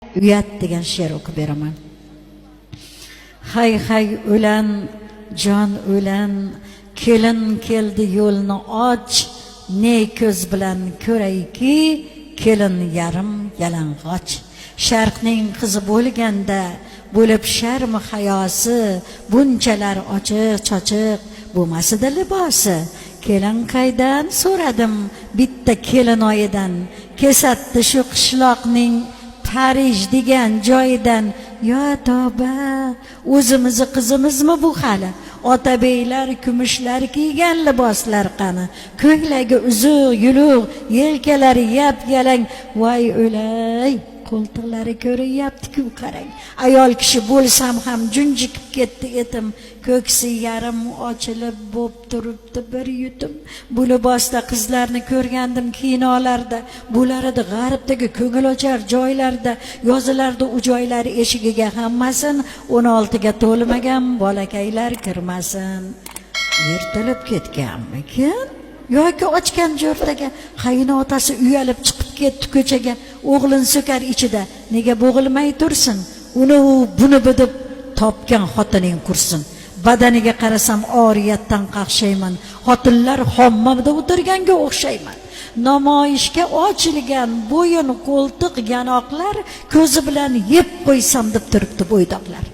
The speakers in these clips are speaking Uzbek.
uyat degan she'r o'qib beraman. Hay hay o'lan, jon o'lan, kelin keldi yo'lni och, ne ko'z bilan ko'rayki, kelin yarim yalang'och. Sharqning qizi bo'lganda bo'lib sharmi hayosi, bunchalar ochiq chochiq bo'lmasida libosi. Kelin qaydan so'radim bitta kelin oyidan, kesatdi shu qishloqning Parij degan joyidan. Yo tavba, o'zimizni qizimizmi bu hali? Ota beylar kumushlar kiygan liboslar qani, ko'ylagi uzuq yuluq, yelkalari yap yalang. Voy o'lay, qo'ltiqlari ko'ryapti-ku, qarang. Ayol kishi bo'lsam ham junjikib ketdi etim, ko'ksi yarim ochilib bo'p turibdi bir yutum. Bu libosda qizlarni ko'rgandim kinolarda, bular edi g'arbdagi ko'ngilochar joylarda, yozilarda u joylari eshigiga hammasin 16 ga to'lmagan bolakaylar kirmasin. Yirtilib ketganmikin? Yoki ochgan jo'rtaga qaynotasi uyalib chiqib ketdi ko'chaga, o'g'lin so'kar ichida. Nega bo'g'ilmay tursin? Uni buni bidib topgan xotining kursin. Badaniga qarasam oriyatdan qaqshayman, xotinlar hommada o'tirganga o'xshayman. Namoyishga ochilgan bo'yin qo'ltiq yanoqlar, ko'zi bilan yeb qo'ysam deb turibdi bo'ydoqlar.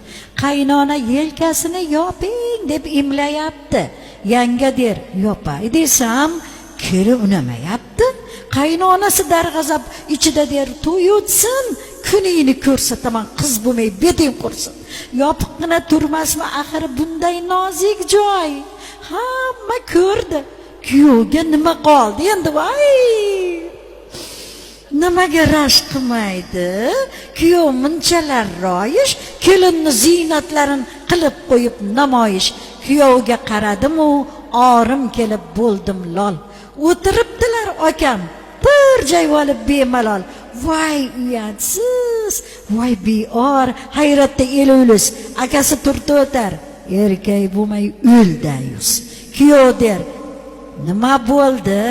Qaynona yelkasini yoping deb imlayapti. Yanga der, yopay desam, kelin unamayapti. Qaynonasi darg'azab ichida der, to'yutsin, kuningni ko'rsataman, qiz bo'lmay beting qursin. Yopiqqina turmasmi axir bunday nozik joy? Hamma ko'rdi. Kuyovga nima qoldi endi voy? Nimaga rashk qilmaydi? Kuyov munchalar royish, kelinni ziynatlarini qilib qo'yib namoyish. Kuyovga qaradim-u, orim kelib bo'ldim lol. O'tiribdilar akam, bir joy olib bemalol. Voy uyatsiz, voy beor, hayratda el-o'lis. Akasi turti o'tar, erkak bo'lmay o'ldayus. Kuyov der, nima bo'ldi?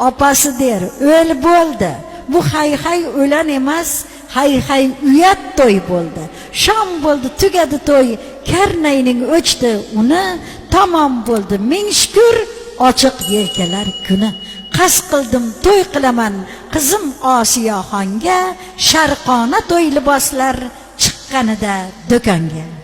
Opasi der, o'l bo'ldi. Bu hay hay o'lan emas, hay hay uyat to'y bo'ldi. Shom bo'ldi, tugadi to'y, karnayning o'chdi uni, tamom bo'ldi. Ming shukr, ochiq yelkalar kuni. Qas qildim to'y qilaman qizim Osiyoxonga, sharqona to'y liboslar chiqqanida do'konga.